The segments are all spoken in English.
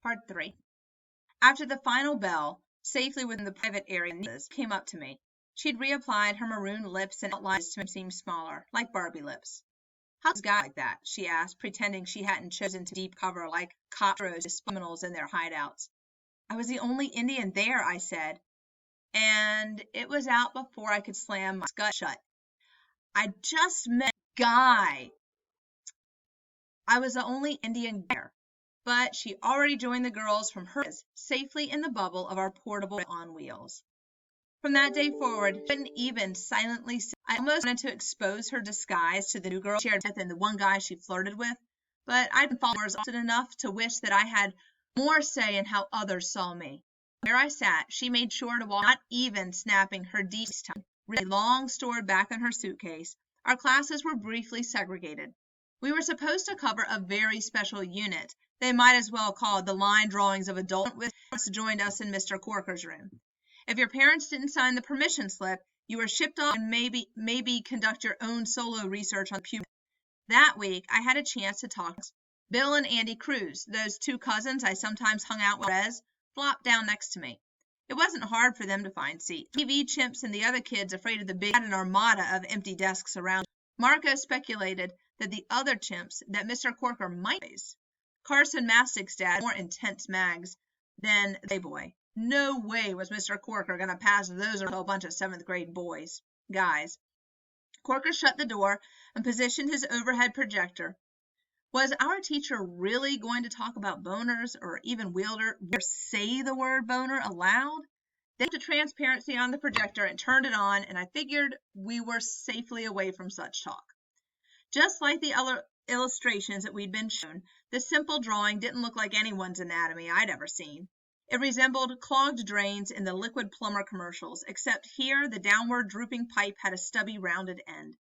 Part 3. After the final bell, safely within the private area, Liz came up to me. She'd reapplied her maroon lips and outlines to seem smaller, like Barbie lips. How's guy like that? She asked, pretending she hadn't chosen to deep cover like copros criminals in their hideouts. I was the only Indian there, I said, and it was out before I could slam my gut shut. I just met Guy. I was the only Indian there, but she already joined the girls from Her Suitcase safely in the bubble of our portable on wheels. From that day forward, she couldn't even silently say. I almost wanted to expose her disguise to the new girl she shared with and the one guy she flirted with, but I'd been followers often enough to wish that I had more say in how others saw me. Where I sat, she made sure to walk, not even snapping her deep tongue, really long stored back in her suitcase. Our classes were briefly segregated. We were supposed to cover a very special unit. They might as well call it the line drawings of adult with joined us in Mr. Corker's room. If your parents didn't sign the permission slip, you were shipped off and maybe conduct your own solo research on puberty. That week, I had a chance to talk. Bill and Andy Cruz, those two cousins I sometimes hung out with, flopped down next to me. It wasn't hard for them to find seats. TV chimps and the other kids afraid of the big an armada of empty desks around. Marco speculated that the other chimps that Mr. Corker might face. Carson Mastic's dad more intense mags than the boy. No way was Mr. Corker going to pass those around to a bunch of 7th grade guys. Corker shut the door and positioned his overhead projector. Was our teacher really going to talk about boners or even say the word boner aloud? They put the transparency on the projector and turned it on, and I figured we were safely away from such talk. Just like the other illustrations that we'd been shown, the simple drawing didn't look like anyone's anatomy I'd ever seen. It resembled clogged drains in the liquid plumber commercials, except here the downward drooping pipe had a stubby rounded end.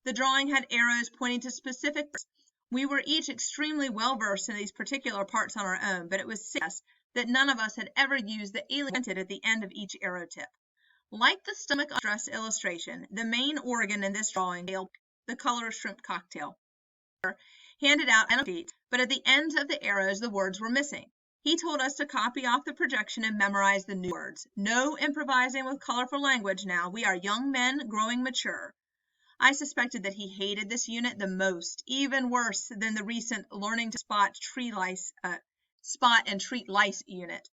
The drawing had arrows pointing to specific parts. We were each extremely well versed in these particular parts on our own, but it was serious that none of us had ever used the alien at the end of each arrow tip. Like the stomach dress illustration, the main organ in this drawing, the color of shrimp cocktail, handed out and feet, but at the ends of the arrows the words were missing. He told us to copy off the projection and memorize the new words. No improvising with colorful language now. We are young men growing mature. I suspected that he hated this unit the most, even worse than the recent learning to spot and treat lice unit.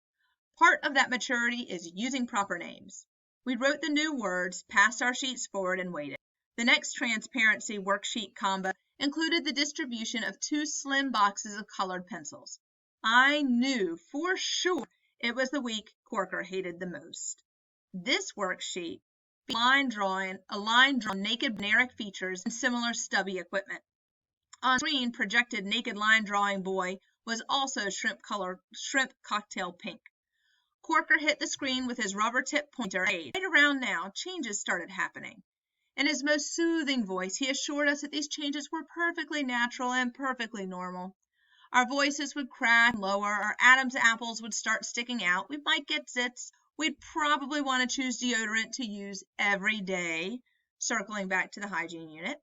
Part of that maturity is using proper names. We wrote the new words, passed our sheets forward, and waited. The next transparency worksheet combo included the distribution of 2 slim boxes of colored pencils. I knew for sure it was the week Corker hated the most. This worksheet, a line drawn naked generic features and similar stubby equipment. On screen, projected naked line drawing boy was also shrimp cocktail pink. Corker hit the screen with his rubber tip pointer. Right around now, changes started happening. In his most soothing voice, he assured us that these changes were perfectly natural and perfectly normal. Our voices would crack lower, our Adam's apples would start sticking out, we might get zits, we'd probably want to choose deodorant to use every day, circling back to the hygiene unit.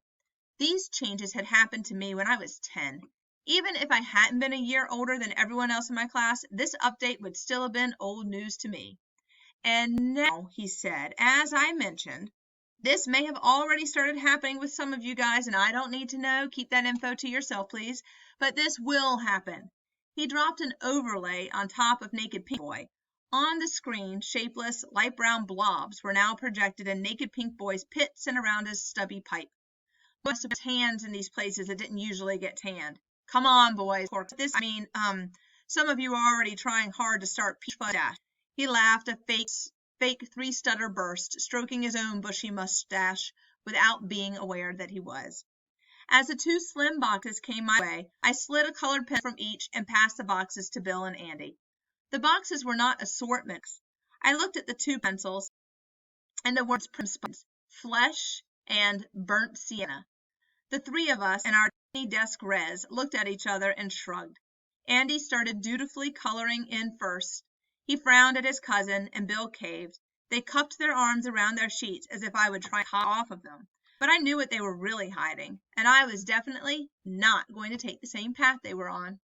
These changes had happened to me when I was 10. Even if I hadn't been a year older than everyone else in my class, this update would still have been old news to me. And now, he said, as I mentioned, this may have already started happening with some of you guys, and I don't need to know. Keep that info to yourself, please. But this will happen. He dropped an overlay on top of Naked Pink Boy. On the screen, shapeless, light brown blobs were now projected in Naked Pink Boy's pits and around his stubby pipe. Must have his hands in these places that didn't usually get tanned. Come on, boys. Some of you are already trying hard to start peach fuzz dash. He laughed a fake 3-stutter burst, stroking his own bushy mustache without being aware that he was. As the 2 slim boxes came my way, I slid a colored pen from each and passed the boxes to Bill and Andy. The boxes were not assortments. I looked at the 2 pencils and the words flesh and burnt sienna. The 3 of us and our desk res looked at each other and shrugged. Andy started dutifully coloring in first. He frowned at his cousin, and Bill caved. They cupped their arms around their sheets as if I would try to hop off of them. But I knew what they were really hiding, and I was definitely not going to take the same path they were on.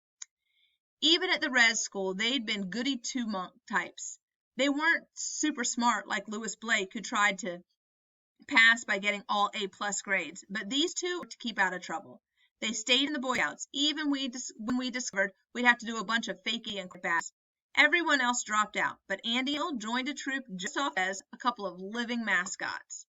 Even at the res school, they'd been goody two-monk types. They weren't super smart like Lewis Blake, who tried to pass by getting all A+ grades, but these two were to keep out of trouble. They stayed in the Boy Scouts, even when we discovered we'd have to do a bunch of fakey and bass. Everyone else dropped out, but Andy joined a troop just off as a couple of living mascots.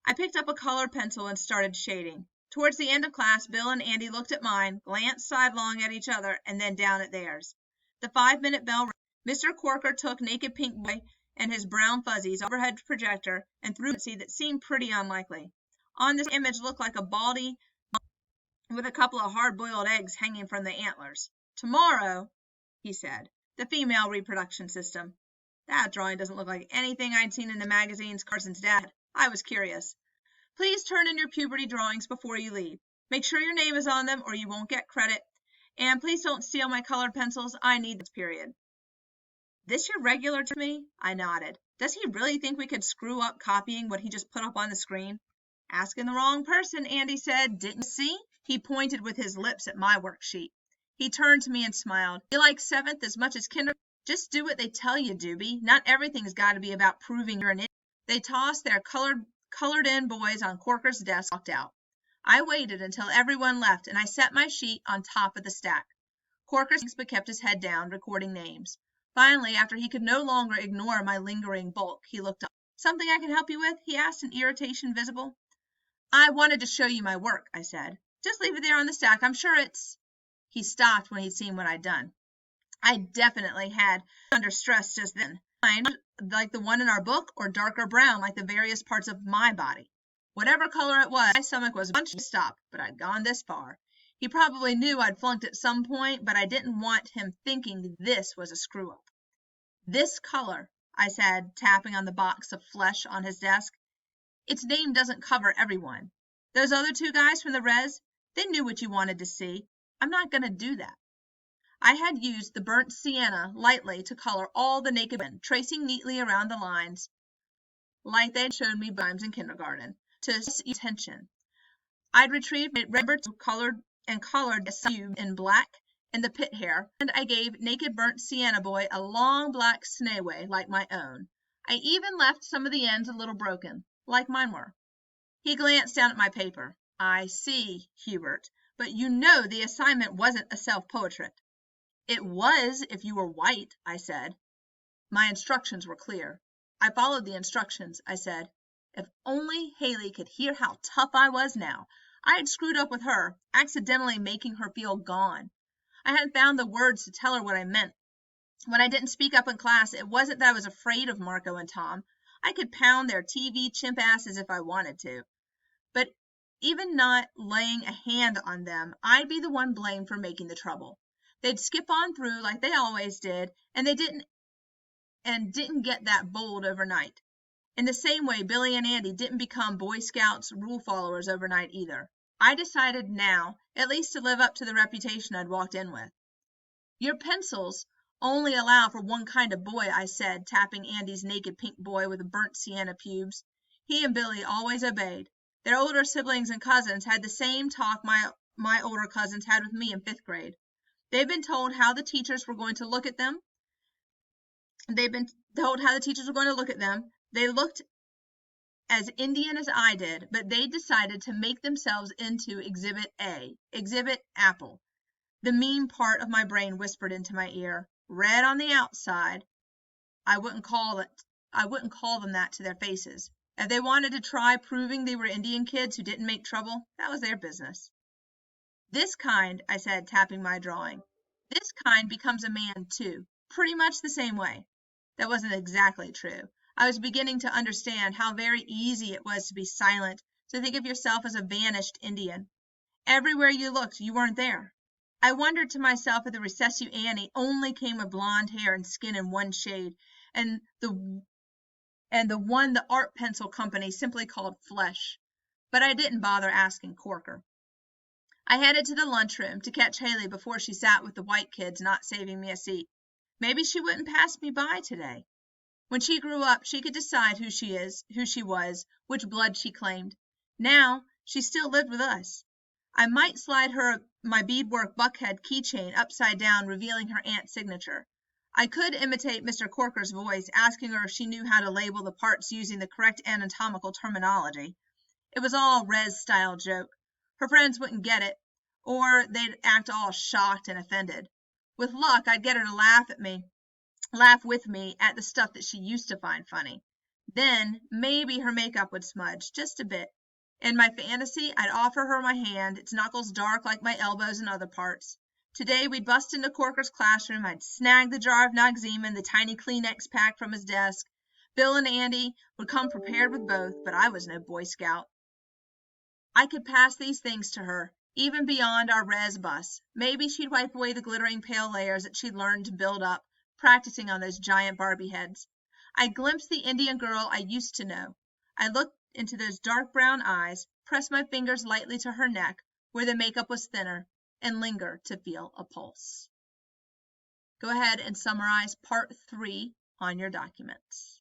I picked up a colored pencil and started shading. Towards the end of class, Bill and Andy looked at mine, glanced sidelong at each other, and then down at theirs. The 5-minute bell rang. Mr. Corker took Naked Pink Boy and his brown fuzzies overhead projector and threw a seed that seemed pretty unlikely. On this image looked like a baldy with a couple of hard-boiled eggs hanging from the antlers. Tomorrow, he said, the female reproduction system. That drawing doesn't look like anything I'd seen in the magazines Carson's dad. I was curious. Please turn in your puberty drawings before you leave. Make sure your name is on them or you won't get credit. And please don't steal my colored pencils. I need this period. This your regular to me? I nodded. Does he really think we could screw up copying what he just put up on the screen? Asking the wrong person, Andy said. Didn't you see? He pointed with his lips at my worksheet. He turned to me and smiled. You like 7th as much as kindergarten? Just do what they tell you, Doobie. Not everything's got to be about proving you're an idiot. They tossed their colored-in boys on Corker's desk and walked out. I waited until everyone left, and I set my sheet on top of the stack. Corker but kept his head down, recording names. Finally, after he could no longer ignore my lingering bulk, he looked up. Something I can help you with? He asked, an irritation visible. I wanted to show you my work, I said. Just leave it there on the stack. I'm sure it's... He stopped when he'd seen what I'd done. I definitely had under stress just then. Like the one in our book, or darker brown like the various parts of my body. Whatever color it was, my stomach was a bunch to stop, but I'd gone this far. He probably knew I'd flunked at some point, but I didn't want him thinking this was a screw-up. This color, I said, tapping on the box of flesh on his desk. Its name doesn't cover everyone. Those other 2 guys from the res, they knew what you wanted to see. I'm not going to do that. I had used the burnt sienna lightly to color all the naked men, tracing neatly around the lines, like they'd shown me times in kindergarten, to attention. I'd retrieved rubber colored the in black and the pit hair, and I gave naked burnt sienna boy a long black snoway like my own. I even left some of the ends a little broken, like mine were. He glanced down at my paper. I see, Hubert, but you know the assignment wasn't a self-portrait. It was if you were white, I said. My instructions were clear. I followed the instructions, I said. If only Haley could hear how tough I was now. I had screwed up with her, accidentally making her feel gone. I hadn't found the words to tell her what I meant. When I didn't speak up in class, it wasn't that I was afraid of Marco and Tom. I could pound their TV chimp asses if I wanted to. But even not laying a hand on them, I'd be the one blamed for making the trouble. They'd skip on through like they always did, and they didn't get that bold overnight. In the same way, Billy and Andy didn't become Boy Scouts rule followers overnight either. I decided now, at least to live up to the reputation I'd walked in with. Your pencils only allow for one kind of boy, I said, tapping Andy's naked pink boy with the burnt sienna pubes. He and Billy always obeyed. Their older siblings and cousins had the same talk my older cousins had with me in 5th grade. They'd been told how the teachers were going to look at them. They looked as Indian as I did, but they decided to make themselves into Exhibit A, Exhibit Apple. The mean part of my brain whispered into my ear, red on the outside. I wouldn't call them that to their faces. If they wanted to try proving they were Indian kids who didn't make trouble, that was their business. This kind, I said, tapping my drawing, this kind becomes a man too, pretty much the same way. That wasn't exactly true. I was beginning to understand how very easy it was to be silent, to think of yourself as a vanished Indian. Everywhere you looked, you weren't there. I wondered to myself if the recessive Annie only came with blonde hair and skin in one shade, and the one the art pencil company simply called flesh. But I didn't bother asking Corker. I headed to the lunchroom to catch Haley before she sat with the white kids, not saving me a seat. Maybe she wouldn't pass me by today. When she grew up, she could decide who she was, which blood she claimed. Now, she still lived with us. I might slide her my beadwork buckhead keychain upside down, revealing her aunt's signature. I could imitate Mr. Corker's voice, asking her if she knew how to label the parts using the correct anatomical terminology. It was all res-style joke. Her friends wouldn't get it, or they'd act all shocked and offended. With luck, I'd get her to laugh with me at the stuff that she used to find funny. Then maybe her makeup would smudge, just a bit. In my fantasy, I'd offer her my hand, its knuckles dark like my elbows and other parts. Today, we'd bust into Corker's classroom. I'd snag the jar of Noxeman, the tiny Kleenex pack from his desk. Bill and Andy would come prepared with both, but I was no Boy Scout. I could pass these things to her, even beyond our res bus. Maybe she'd wipe away the glittering pale layers that she'd learned to build up, practicing on those giant Barbie heads. I glimpsed the Indian girl I used to know. I looked into those dark brown eyes, pressed my fingers lightly to her neck, where the makeup was thinner, and lingered to feel a pulse. Go ahead and summarize part 3 on your documents.